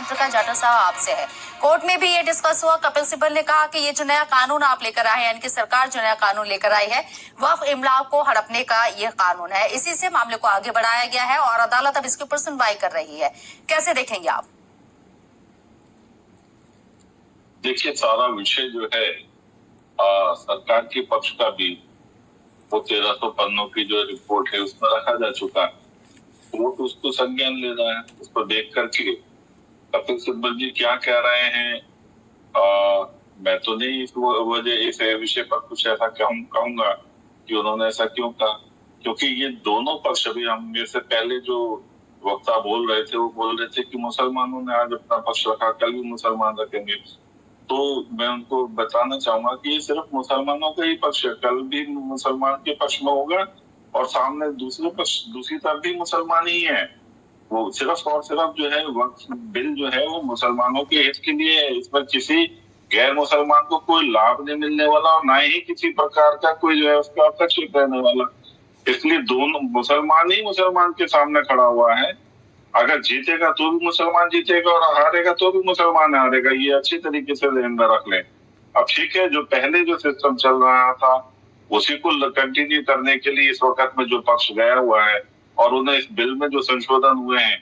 श्याम प्रकाश जाटव साहब आपसे है। कोर्ट में भी ये डिस्कस हुआ, कपिल सिब्बल ने कहा कि ये जो नया कानून आप लेकर आए हैं, यानी कि सरकार जो नया कानून लेकर आई है वक्फ इमलाक को हड़पने का ये कानून है, इसी से मामले को आगे बढ़ाया गया है और अदालत अब इसके ऊपर सुनवाई कर रही है। कैसे देखेंगे आप? देखिए, सारा विषय जो है सरकार के पक्ष का भी वो 1300 पन्नों की जो रिपोर्ट है उसमें रखा जा चुका है। कोर्ट उसको संज्ञान ले रहा है। उसको देख करके कपिल सिब्बल जी क्या कह रहे हैं, मैं तो नहीं इस विषय पर कुछ ऐसा कहूंगा कि उन्होंने ऐसा क्यों कहा, क्योंकि ये दोनों पक्ष, अभी हम मेरे से पहले जो वक्ता बोल रहे थे वो बोल रहे थे कि मुसलमानों ने आज अपना पक्ष रखा, कल भी मुसलमान रखेंगे। तो मैं उनको बताना चाहूंगा कि ये सिर्फ मुसलमानों का ही पक्ष है, कल भी मुसलमान के पक्ष में होगा और सामने दूसरी तरफ भी मुसलमान ही है। वो सिर्फ और सिर्फ जो है वक्फ बिल जो है वो मुसलमानों के हित के लिए है। इस पर किसी गैर मुसलमान को कोई लाभ नहीं मिलने वाला और ना ही किसी प्रकार का कोई जो है उसका हस्तक्षेप रहने वाला। इसलिए दोनों मुसलमान ही मुसलमान के सामने खड़ा हुआ है। अगर जीतेगा तो भी मुसलमान जीतेगा और हारेगा तो भी मुसलमान हारेगा। ये अच्छी तरीके से ध्यान में रख लें। अब ठीक है, जो पहले जो सिस्टम चल रहा था उसी को कंटिन्यू करने के लिए इस वक्त में जो पक्ष गया हुआ है और उन्हें इस बिल में जो संशोधन हुए हैं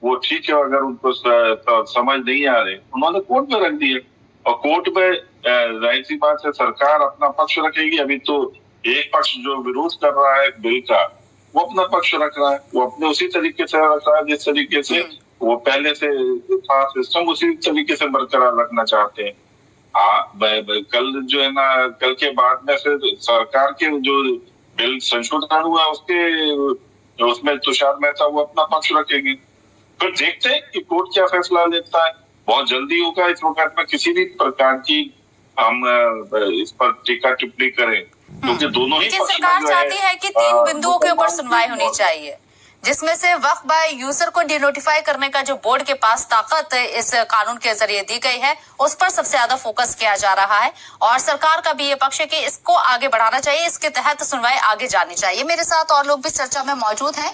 वो ठीक है। अगर उनको समझ नहीं आ रहे, उन्होंने कोर्ट में रख दिए और कोर्ट में जाहिर सी बात है सरकार अपना पक्ष रखेगी। अभी तो एक पक्ष जो विरोध कर रहा है बिल का वो अपना पक्ष रख रहा है, वो अपने उसी तरीके से रख रहा है जिस तरीके से वो पहले से था सिस्टम, उसी तरीके से बरकरार रखना चाहते हैं। कल जो है ना, कल के बाद में फिर सरकार के जो बिल संशोधन हुआ उसमें तुषार मेहता वो अपना पक्ष रखेंगे। फिर देखते हैं कि कोर्ट क्या फैसला लेता है। बहुत जल्दी होगा। इस वक्त में किसी भी प्रकार की हम इस पर टीका टिप्पणी करें क्योंकि दोनों ही सरकार चाहती है कि 3 बिंदुओं के ऊपर सुनवाई होनी चाहिए, जिसमें से वक्फ बाय यूजर को डिनोटिफाई करने का जो बोर्ड के पास ताकत इस कानून के जरिए दी गई है उस पर सबसे ज्यादा फोकस किया जा रहा है और सरकार का भी ये पक्ष है कि इसको आगे बढ़ाना चाहिए, इसके तहत सुनवाई आगे जानी चाहिए। मेरे साथ और लोग भी चर्चा में मौजूद हैं।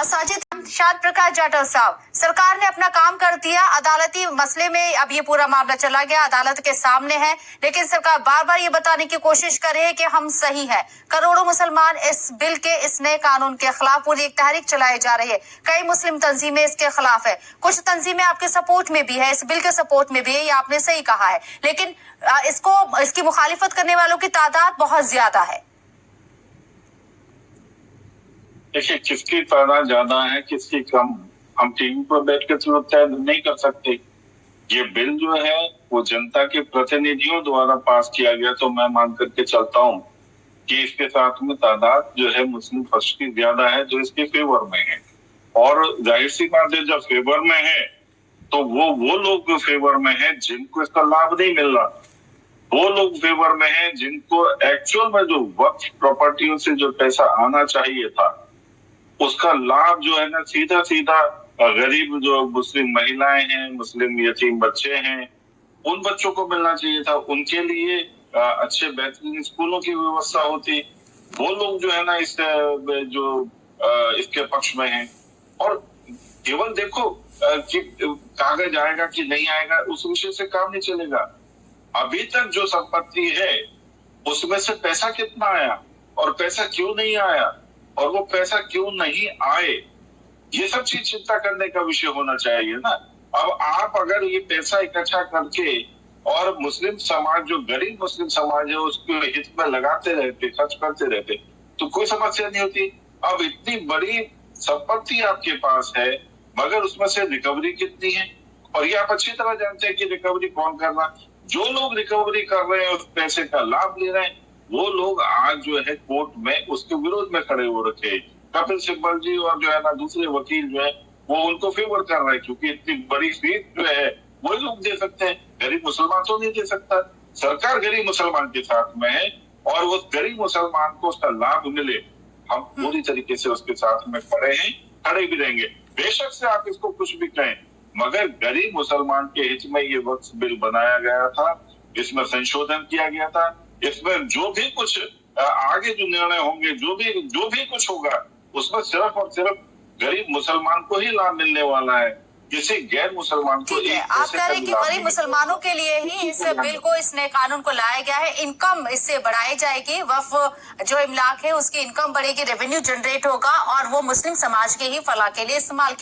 साजिद श्याम प्रकाश जाटव साहब, सरकार ने अपना काम कर दिया, अदालती मसले में अब ये पूरा मामला चला गया, अदालत के सामने है, लेकिन सरकार बार बार ये बताने की कोशिश कर रही है कि हम सही है। करोड़ों मुसलमान इस बिल के, इस नए कानून के खिलाफ पूरी एक तहरीक चलाई जा रही है। कई मुस्लिम तंजीमें इसके खिलाफ है, कुछ तंजीमें आपके सपोर्ट में भी है, इस बिल के सपोर्ट में भी है, ये आपने सही कहा है, लेकिन इसकी मुखालिफत करने वालों की तादाद बहुत ज्यादा है। देखिए, किसकी तादाद ज्यादा है किसकी कम, हम टीवी पर बैठ कर तो तय नहीं कर सकते। ये बिल जो है वो जनता के प्रतिनिधियों द्वारा पास किया गया, तो मैं मान करके चलता हूँ कि इसके साथ में तादाद जो है मुस्लिम पक्ष की ज्यादा है जो इसके फेवर में है। और जाहिर सी बात है, जब फेवर में है तो वो लोग फेवर में है जिनको इसका लाभ नहीं मिल रहा, वो लोग फेवर में है जिनको एक्चुअल में जो वक्फ प्रॉपर्टियों से जो पैसा आना चाहिए था उसका लाभ जो है ना सीधा सीधा गरीब जो मुस्लिम महिलाएं हैं, मुस्लिम यतीम बच्चे हैं, उन बच्चों को मिलना चाहिए था। उनके लिए अच्छे बेहतरीन स्कूलों की व्यवस्था होती। वो लोग जो है ना इसके पक्ष में हैं। और केवल देखो कि कागज आएगा कि नहीं आएगा उस विषय से काम नहीं चलेगा। अभी तक जो संपत्ति है उसमें से पैसा कितना आया और पैसा क्यों नहीं आया और वो पैसा क्यों नहीं आए, ये सब चीज चिंता करने का विषय होना चाहिए ना। अब आप अगर ये पैसा इकट्ठा करके और मुस्लिम समाज, जो गरीब मुस्लिम समाज है, उसके हित में लगाते रहते, खर्च करते रहते, तो कोई समस्या नहीं होती। अब इतनी बड़ी संपत्ति आपके पास है मगर उसमें से रिकवरी कितनी है, और ये आप अच्छी तरह जानते हैं कि रिकवरी कौन कर रहा है। जो लोग रिकवरी कर रहे हैं, उस पैसे का लाभ ले रहे हैं, वो लोग आज जो है कोर्ट में उसके विरोध में खड़े हो रखे। कपिल सिब्बल जी और जो है ना दूसरे वकील जो है वो उनको फेवर कर रहे हैं क्योंकि इतनी बड़ी फीस जो है वही लोग दे सकते हैं, गरीब मुसलमान तो नहीं दे सकता। सरकार गरीब मुसलमान के साथ में है और उस गरीब मुसलमान को उसका लाभ मिले, हम पूरी तरीके से उसके साथ में खड़े हैं, खड़े भी रहेंगे। बेशक से आप इसको कुछ भी कहें, मगर गरीब मुसलमान के हित में ये वक्फ बिल बनाया गया था, इसमें संशोधन किया गया था। इसमें जो भी कुछ आगे जो निर्णय होंगे, जो भी कुछ होगा, उसमें सिर्फ और सिर्फ गरीब मुसलमान को ही लाभ मिलने वाला है। किसी गैर मुसलमान को ठीक है, एक आप पैसे कह रहे का हैं कि लाभ वही नहीं मुसलमानों के लिए ही इस बिल को, इस नए कानून को लाया गया है। इनकम इससे बढ़ाई जाएगी, वक्फ जो इमलाक है उसकी इनकम बढ़ेगी, रेवेन्यू जनरेट होगा और वो मुस्लिम समाज के ही फलाह के लिए इस्तेमाल